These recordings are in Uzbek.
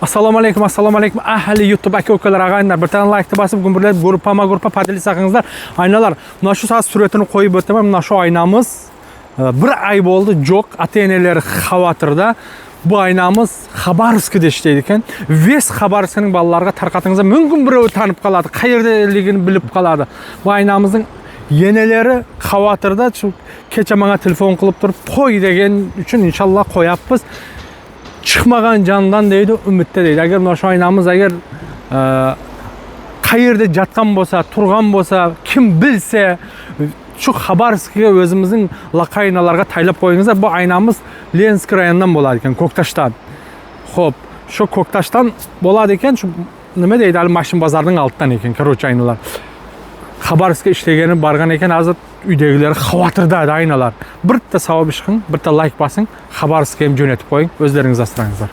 Assalomu alaykum, ahli YouTube aka-ukalar, ag'ayinlar. Bir tane like bosib, bugun birlar gruppa podelish qilingizlar. Aynalar, mana shu soat suratini qo'yib o'taman. Mana shu aynamiz bir ay bo'ldi, yo'q, ota-onalar xavotirda. Bu aynamiz Xabarovskda ishlaydi ekan. Ves Xabarovskning bolalarga tarqatingizda mumkin birov tanib qoladi, qayerdaligini bilib qoladi. Bu aynamizning yenelari xavotirda, kecha menga telefon qilib turib, qo'y degan uchun inshaalloh qo'yapmiz. Chiqmagan jondan deydi, umidda deydi. Agar mana shu aynamiz agar qayerda jatgan bo'lsa, turgan bo'lsa, kim bilsa, shu Xabarovskga o'zimizning loqaynalarga taylab qo'yingizlar. Bu aynamiz Lensk rayonidan bo'ladi ekan, Ko'ktashdan. Xo'p, shu Ko'ktashdan bo'ladi ekan, shu nima deydi, hali mashin bozorining oldidan ekan, короче, aynalar. Xabarovskga ishlagani borgan ekan, hozir uydagilar xavotirda aynalar. Bitta savob ish qiling, bitta like bosing, Xabarovskga ham jo'natib qo'ying, o'zlaringiz asrangizlar.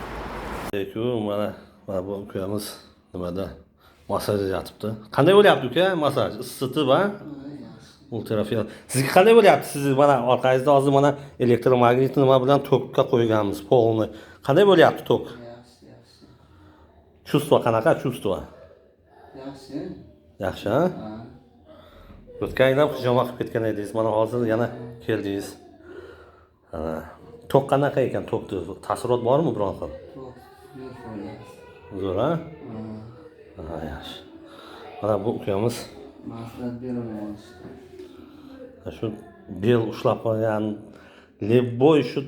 Mana bu ukamiz nimada masaj yotibdi. Qanday bo'lyapti uka? Masaj isitib va ultrafiolet. Sizga qanday bo'lyapti? Siz mana orqangizda hozir mana elektromagnit nima bilan tokka qo'yganmiz, polni. Qanday bo'lyapti tok? Чувство qanaqa? Чувство? Yaxshi. Yaxshi, ha? O'tgan yil ham hijoma qilib ketgan edingiz. Mana hozir yana keldingiz. Tok qanaqa ekan? Tokda ta'sirot bormi biron xil? Zo'r, ha? Ha, yaxshi. Mana bu ukamiz maslahat beraman. Shu bel ushlab qolgan, lebboy shu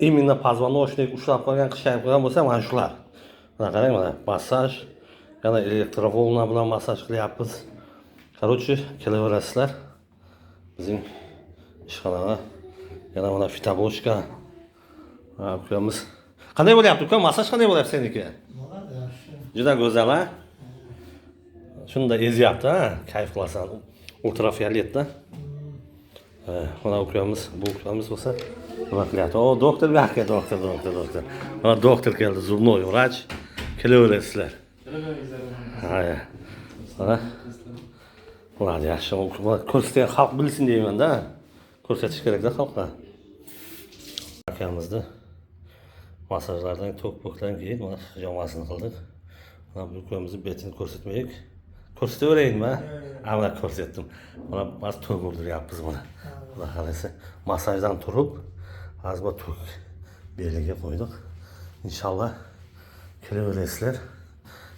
именно позвоночник ushlab qolgan, qishayib qolgan bo'lsa, mana shular. Mana qarang, mana massaj, yana elektrovolna bilan massaj qilyapmiz. Короче, kelaverasizlar bizning ishxonaga. Yana mana fitoboshka. Ukamiz. Qanday bo'lyapti uka? Massaj qanday bo'lyapti seniki? Bo'ladi, yaxshi. Juda go'zal, ha? Shunda ezyapti, ha? Kayf qilasan. Ultrafioletda. Mana ukamiz, bu ukamiz bo'lsa nima qilyapti? O, doktor aka, doktor. Mana doktor keldi, zubnoy vrach. Kelaverasizlar. Ha. Mana ular yaxshi, ko'rsatgan xalq bilsin deyman-da. Ko'rsatish kerak-da xalqqa. Akamizni masajlardan, tok-pokdan keyin mana hijomasini qildik. Mana bu ukamizni betini ko'rsatmaylik. Ko'rsataverayinmi? Mana ko'rsatdim. Mana biz tok urdiryapmiz mana. Xudo xolasa, masajdan turib, hozir bu tok beliga qo'ydik. Inshaalloh kelaverasizlar.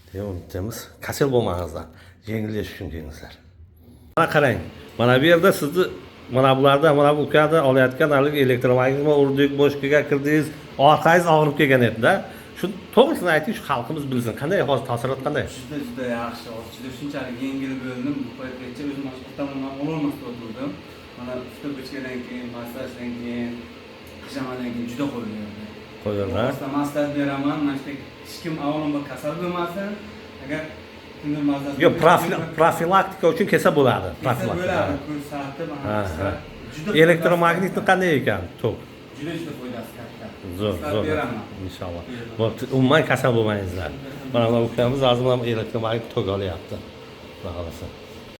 Deya umidamiz. Kasal bo'lmangizlar. Yengillashish uchun kelingizlar. Mana qarang. Mana bu yerda sizni mana bularda, mana bu ukada olayotgan hali elektromagnitni urdik, boshqaga kirdingiz, orqangiz og'rib kelgan edi-da. Shu to'g'risini ayting, shu xalqimiz bilsin. Qanday hozir ta'sirot qanday? Juda yaxshi. Juda shunchalik yengil bo'ldim. Bu paytgacha o'zim o'rtamdan ololmasdan o'tirdim. Mana fitobochkadan keyin, massajdan keyin, hijamadan keyin juda qo'yildi. Qo'yildi. Maslahat beraman. Mana shu hech kim avvalambor kasal bo'lmasin. Agar kimdir maslahat Yo'q, profilaktika uchun kelsa bo'ladi. Profilaktika. Ko'rsatib, mana juda elektromagnitni qanday ekan? Tok. Juda foydasi katta. Zo'r. Inshaalloh. Bo'pti, umuman kasal bo'lmangizlar. Mana bu ukamiz hozir ham elektromagnit tok olyapti. Xudo xolasa.